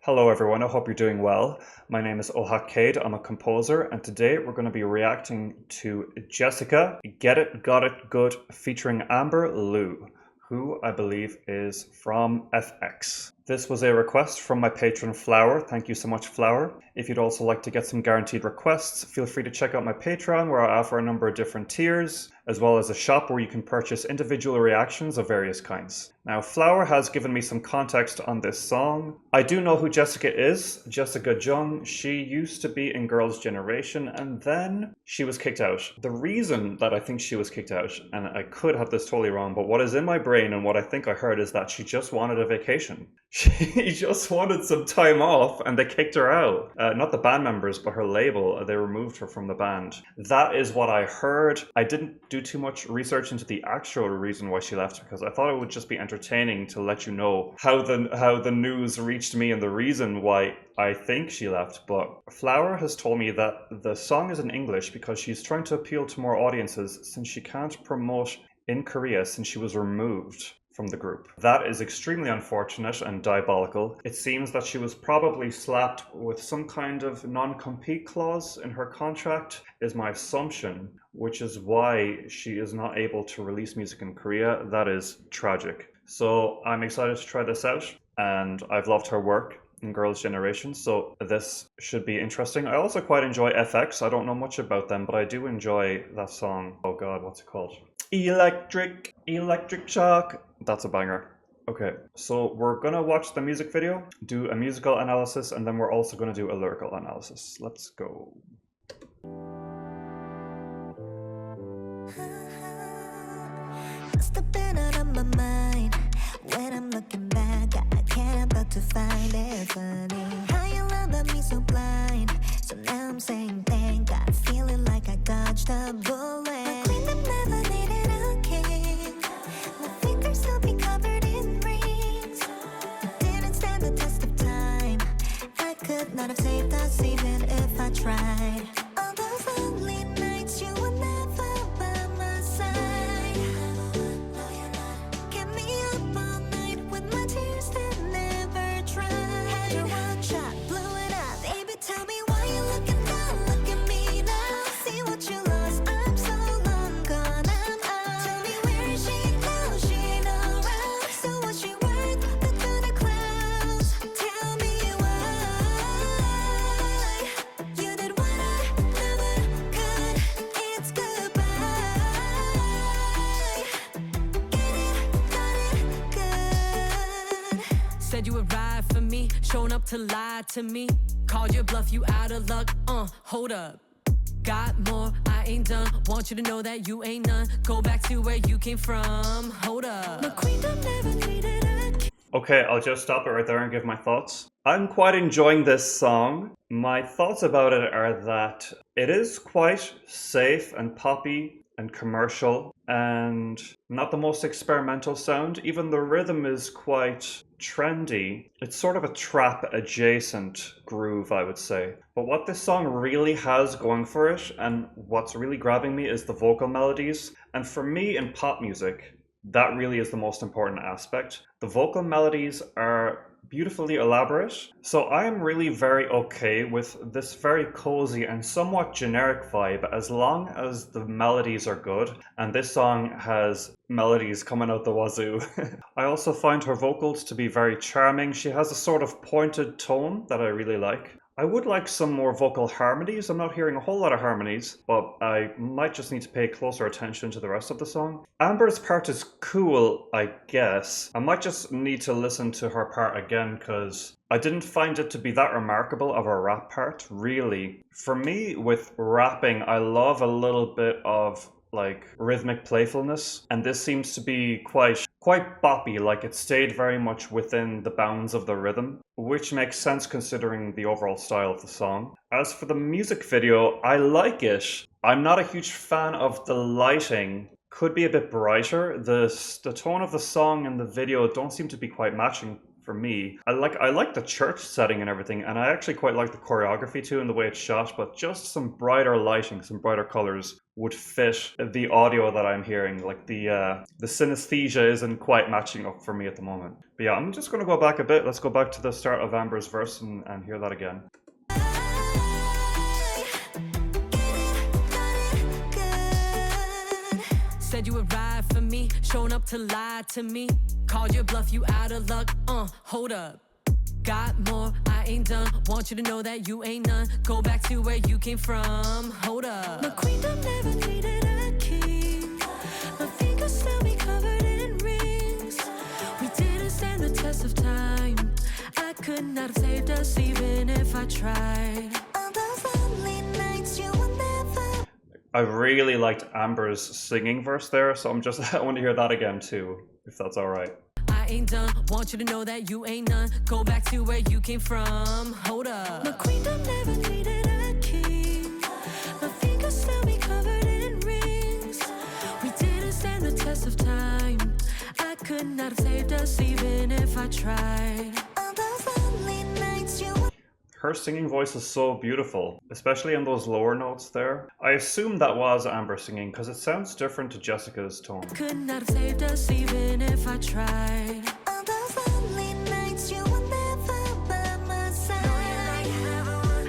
Hello everyone, I hope you're doing well. My name is Ohak Cade, I'm a composer, and today we're going to be reacting to Jessica, Get It, Got It, Good, featuring Amber Liu, who I believe is from FX. This was a request from my patron Flower. Thank you so much, Flower. If you'd also like to get some guaranteed requests, feel free to check out my Patreon where I offer a number of different tiers, as well as a shop where you can purchase individual reactions of various kinds. Now, Flower has given me some context on this song. I do know who Jessica is, Jessica Jung. She used to be in Girls' Generation and then she was kicked out. The reason that I think she was kicked out, and I could have this totally wrong, but what is in my brain and what I think I heard is that she just wanted a vacation. She just wanted some time off and they kicked her out. Not the band members, but her label. They removed her from the band. That is what I heard. I didn't do too much research into the actual reason why she left because I thought it would just be entertaining to let you know how the news reached me and the reason why I think she left. But Flower has told me that the song is in English because she's trying to appeal to more audiences since she can't promote in Korea since she was removed from the group. That is extremely unfortunate and diabolical. It seems that she was probably slapped with some kind of non-compete clause in her contract, is my assumption, which is why she is not able to release music in Korea. That is tragic. So I'm excited to try this out, and I've loved her work in Girls' Generation, so this should be interesting. I also quite enjoy FX. I don't know much about them, but I do enjoy that song. Oh god, what's it called? Electric Shock. That's a banger. Okay, so we're gonna watch the music video, do a musical analysis, and then we're also gonna do a lyrical analysis. Let's go. It's the been out of my mind. When I'm looking back, I can't help to find it funny how you love me so blind. So now I'm saying thank God, feeling like I dodged a bullet. A queen that never needed a king. My fingers still be covered in rings. Didn't stand the test of time. I could not have saved us even if I tried. All those lonely nights you were never by my side. Kept me up all night with my tears that never tried. Had your one shot, blew it up. Baby, tell me why you looking down. Look at me now. See what you lost. I'm so long gone. I'm out. Tell me where is she now? She ain't around. So what's she worth? Look through the clouds. Tell me why you did what I never could. It's goodbye. Said you would ride for me, shown up to lie to me. Called your bluff, you out of luck, hold up. Got more, I ain't done. Want you to know that you ain't none. Go back to where you came from, hold up. My queendom never needed a king. Okay, I'll just stop it right there and give my thoughts. I'm quite enjoying this song. My thoughts about it are that it is quite safe and poppy and commercial and not the most experimental sound. Even the rhythm is quite trendy. It's sort of a trap adjacent groove, I would say. But what this song really has going for it and what's really grabbing me is the vocal melodies. And for me in pop music, that really is the most important aspect. The vocal melodies are beautifully elaborate. So I am really very okay with this very cozy and somewhat generic vibe as long as the melodies are good. And this song has melodies coming out the wazoo. I also find her vocals to be very charming. She has a sort of pointed tone that I really like. I would like some more vocal harmonies. I'm not hearing a whole lot of harmonies, but I might just need to pay closer attention to the rest of the song. Amber's part is cool, I guess. I might just need to listen to her part again because I didn't find it to be that remarkable of a rap part, really. For me, with rapping, I love a little bit of like rhythmic playfulness, and this seems to be quite boppy, like it stayed very much within the bounds of the rhythm, which makes sense considering the overall style of the song. As for the music video, I like it. I'm not a huge fan of the lighting. Could be a bit brighter. The tone of the song and the video don't seem to be quite matching for me. I like the church setting and everything, and I actually quite like the choreography too and the way it's shot, but just some brighter lighting, some brighter colors would fit the audio that I'm hearing. Like the synesthesia isn't quite matching up for me at the moment. But yeah, I'm just going to go back a bit. Let's go back to the start of Amber's verse and hear that again. Said you would ride for me, showing up to lie to me. Called your bluff, you out of luck. Hold up. Got more, I ain't done. Want you to know that you ain't none. Go back to where you came from. Hold up. My queendom never needed a king. My fingers still be covered in rings. We didn't stand the test of time. I could not have saved us even if I tried. All those lonely nights you will never. I really liked Amber's singing verse there, so I want to hear that again too, if that's all right. I ain't done. Want you to know that you ain't none. Go back to where you came from. Hold up. My queendom never needed a king. My fingers still be covered in rings. We didn't stand the test of time. I could not have saved us even if I tried. All those lonely nights you will. Her singing voice is so beautiful, especially in those lower notes there. I assume that was Amber singing because it sounds different to Jessica's tone. Could not have saved us even if I tried. All those lonely nights you will never by my side.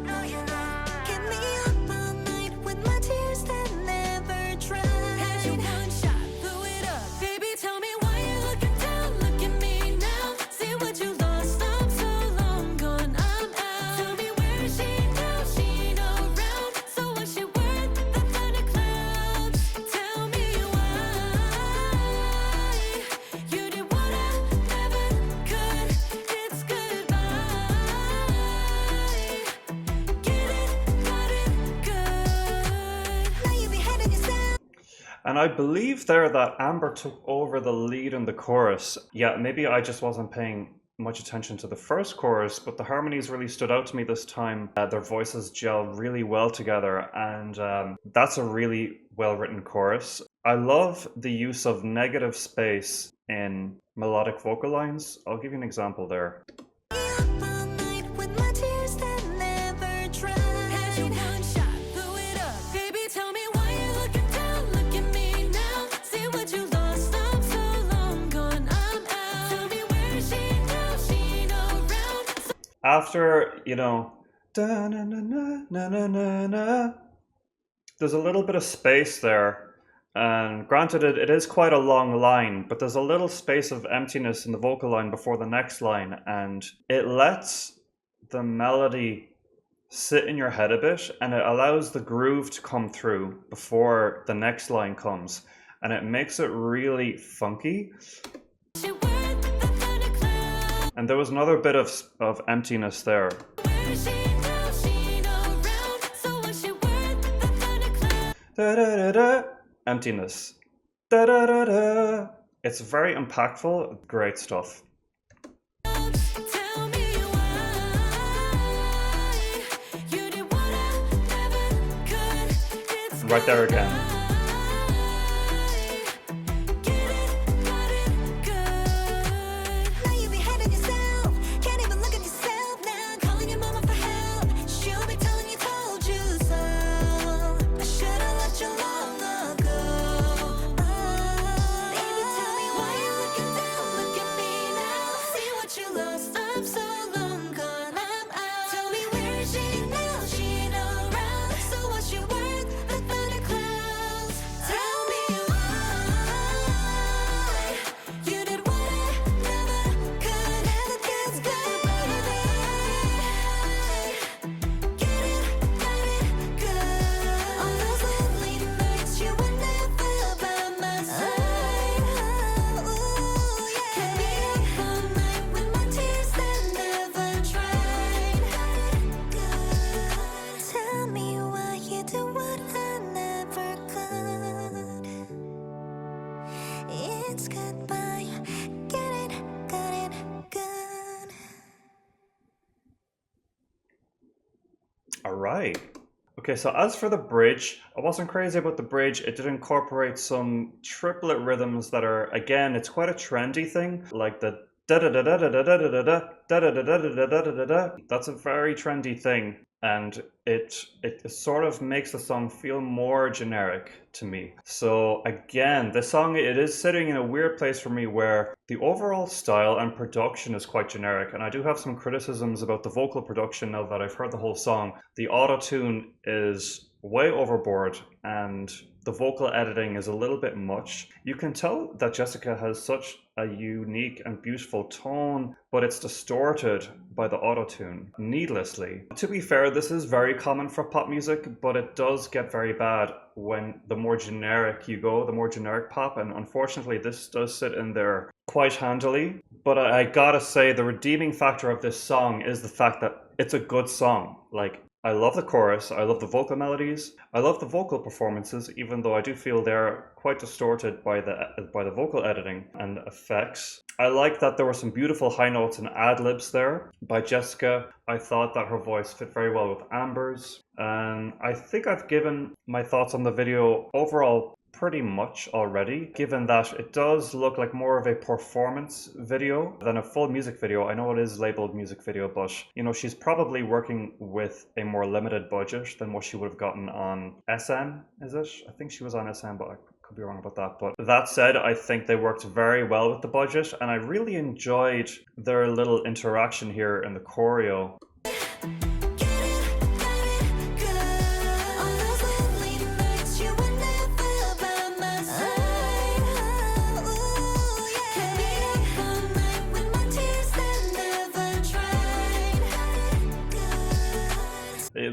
No, you're not. Keep me up all night with my tears that never Had you dried. one shot, blew it up. Baby, tell me why you're looking down. Look at me now. See what you lost. I'm so long gone. I'm out. Tell me where is she now? She ain't around. So what's she worth? The thunderclouds. Tell me why you did what I never could. It's goodbye. Get it, got it, good. Now you be hating yourself. And I believe there that Amber took over the lead in the chorus. Yeah, maybe I just wasn't paying much attention to the first chorus, but the harmonies really stood out to me this time. Their voices gel really well together, and that's a really well-written chorus. I love the use of negative space in melodic vocal lines. I'll give you an example there. Up all night with my tears that never Had you dried. one shot, blew it up. Baby, tell me why you're looking down. Look at me now. See what you lost. I'm so long gone. I'm out. Tell me where is she now? She ain't around. After, da na na na na na na na, there's a little bit of space there. And granted, it is quite a long line, but there's a little space of emptiness in the vocal line before the next line, and it lets the melody sit in your head a bit, and it allows the groove to come through before the next line comes, and it makes it really funky. She worth the thundercloud. And there was another bit of emptiness there. Where is she now? She ain't around. So what's she worth? The thundercloud. Da da da da. Emptiness. Da da da da. It's very impactful. Great stuff. Tell me why you did what I never could. It's Right there again. Get it, got it, good. Now you be hating yourself. Can't even look at yourself now. Calling your mama for help. She'll be telling you told you so. I should've let you long ago. Baby, tell me why you looking down. Look at me now. See what you lost. I'm so long gone. I'm out. Tell me where is she now? She ain't around. So what's she worth? The thunderclouds. Tell me why you did what I never could. Never gets goodbye. Get it, got it, good. On those lonely nights, you were never by my side. Ooh, yeah. Kept me up all night with my tears that never dried. Good. Tell me why you do what I never could. It's goodbye. Get it, got it, good. All right. Okay, so as for the bridge, I wasn't crazy about the bridge. It did incorporate some triplet rhythms that are, again, it's quite a trendy thing, like the That's a very trendy thing, and it sort of makes the song feel more generic to me. So again, the song, it is sitting in a weird place for me where the overall style and production is quite generic, and I do have some criticisms about the vocal production now that I've heard the whole song. The auto-tune is way overboard, and the vocal editing is a little bit much. You can tell that Jessica has such a unique and beautiful tone, but it's distorted by the auto-tune needlessly. To be fair, this is very common for pop music, but it does get very bad when the more generic you go, the more generic pop, and unfortunately this does sit in there quite handily. But I gotta say, the redeeming factor of this song is the fact that it's a good song. Like, I love the chorus, I love the vocal melodies, I love the vocal performances, even though I do feel they're quite distorted by the vocal editing and effects. I like that there were some beautiful high notes and ad-libs there by Jessica. I thought that her voice fit very well with Amber's, and I think I've given my thoughts on the video overall pretty much already, given that it does look like more of a performance video than a full music video. I know it is labeled music video, but you know, she's probably working with a more limited budget than what she would have gotten on SM, is it? I think she was on SM, but I could be wrong about that. But that said, I think they worked very well with the budget, and I really enjoyed their little interaction here in the choreo.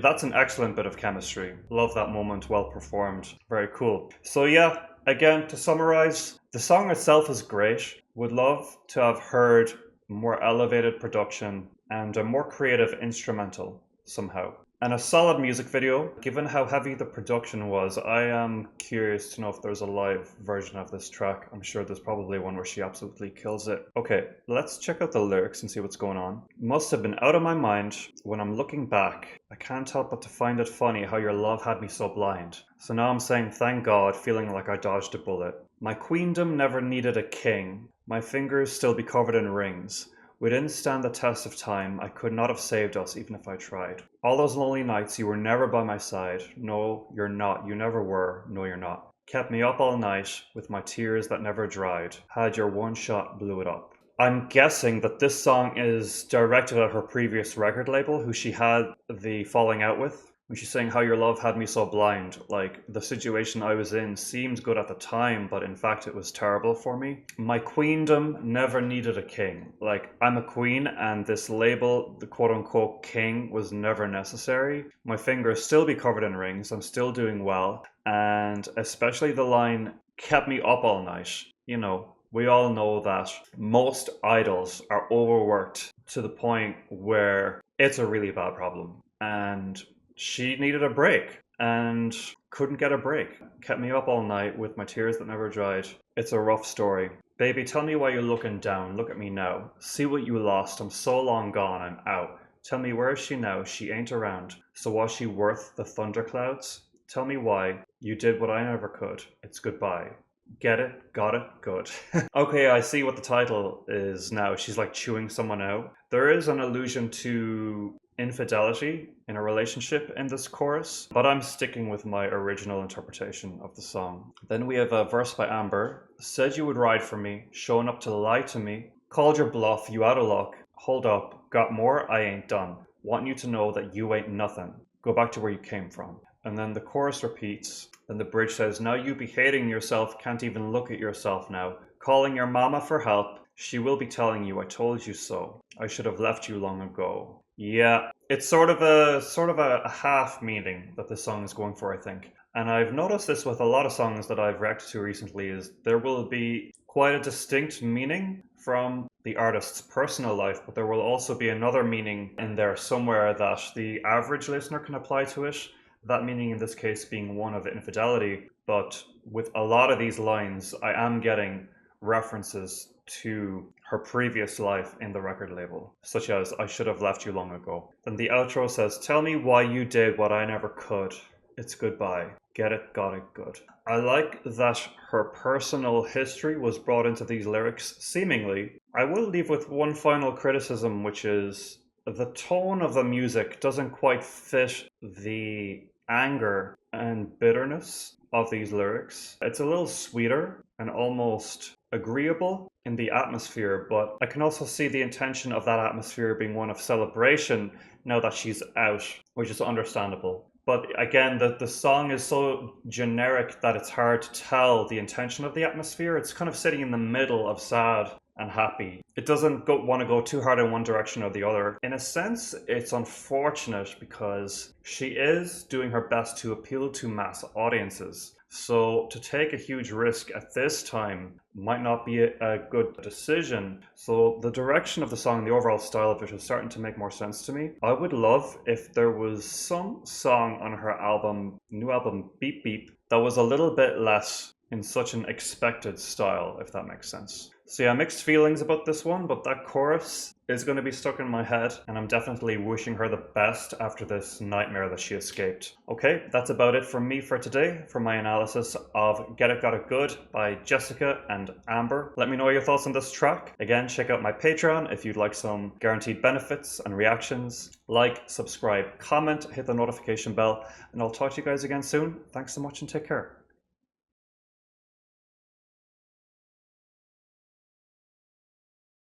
That's an excellent bit of chemistry. Love that moment, well performed. Very cool. So yeah, again, to summarize, the song itself is great. Would love to have heard more elevated production and a more creative instrumental somehow. And a solid music video. Given how heavy the production was, I am curious to know if there's a live version of this track. I'm sure there's probably one where she absolutely kills it. Okay, let's check out the lyrics and see what's going on. Must have been out of my mind. When I'm looking back, I can't help but to find it funny how your love had me so blind. So now I'm saying thank God, feeling like I dodged a bullet. My queendom never needed a king. My fingers still be covered in rings. We didn't stand the test of time. I could not have saved us even if I tried. All those lonely nights, you were never by my side. No, you're not. You never were. No, you're not. Kept me up all night with my tears that never dried. Had your one shot, blew it up. I'm guessing that this song is directed at her previous record label, who she had the falling out with. When she's saying how your love had me so blind, like the situation I was in seemed good at the time, but in fact it was terrible for me. My queendom never needed a king. Like, I'm a queen and this label, the quote unquote king, was never necessary. My fingers still be covered in rings. I'm still doing well. And especially the line, kept me up all night. You know, we all know that most idols are overworked to the point where it's a really bad problem. And she needed a break and couldn't get a break. Kept me up all night with my tears that never dried. It's a rough story. Baby, tell me why you're looking down. Look at me now. See what you lost. I'm so long gone. I'm out. Tell me, where is she now? She ain't around. So was she worth the thunderclouds? Tell me why. You did what I never could. It's goodbye. Get it? Got it? Good. Okay, I see what the title is now. She's like chewing someone out. There is an allusion to infidelity in a relationship in this chorus, but I'm sticking with my original interpretation of the song. Then we have a verse by Amber. Said you would ride for me, showing up to lie to me. Called your bluff, you out of luck. Hold up, got more, I ain't done. Want you to know that you ain't nothing. Go back to where you came from. And then the chorus repeats. Then the bridge says, now you be hating yourself, can't even look at yourself now. Calling your mama for help. She will be telling you, I told you so. I should have left you long ago. Yeah, it's sort of a half meaning that this song is going for, I think. And I've noticed this with a lot of songs that I've reacted to recently, is there will be quite a distinct meaning from the artist's personal life, but there will also be another meaning in there somewhere that the average listener can apply to it. That meaning in this case being one of infidelity. But with a lot of these lines, I am getting references to her previous life in the record label, such as I should have left you long ago. Then the outro says, tell me why you did what I never could. It's goodbye. Get it, got it, good. I like that her personal history was brought into these lyrics, seemingly. I will leave with one final criticism, which is the tone of the music doesn't quite fit the anger and bitterness of these lyrics. It's a little sweeter and almost agreeable in the atmosphere, but I can also see the intention of that atmosphere being one of celebration now that she's out, which is understandable. But again, the song is so generic that it's hard to tell the intention of the atmosphere. It's kind of sitting in the middle of sad and happy. It doesn't want to go too hard in one direction or the other. In a sense, it's unfortunate because she is doing her best to appeal to mass audiences. So to take a huge risk at this time might not be a good decision. So the direction of the song, the overall style of it is starting to make more sense to me. I would love if there was some song on her new album Beep Beep, that was a little bit less in such an expected style, if that makes sense. So yeah, mixed feelings about this one, but that chorus is going to be stuck in my head, and I'm definitely wishing her the best after this nightmare that she escaped. Okay, that's about it from me for today, for my analysis of Get It Got It Good by Jessica and Amber. Let me know your thoughts on this track. Again, check out my Patreon if you'd like some guaranteed benefits and reactions. Like, subscribe, comment, hit the notification bell, and I'll talk to you guys again soon. Thanks so much and take care.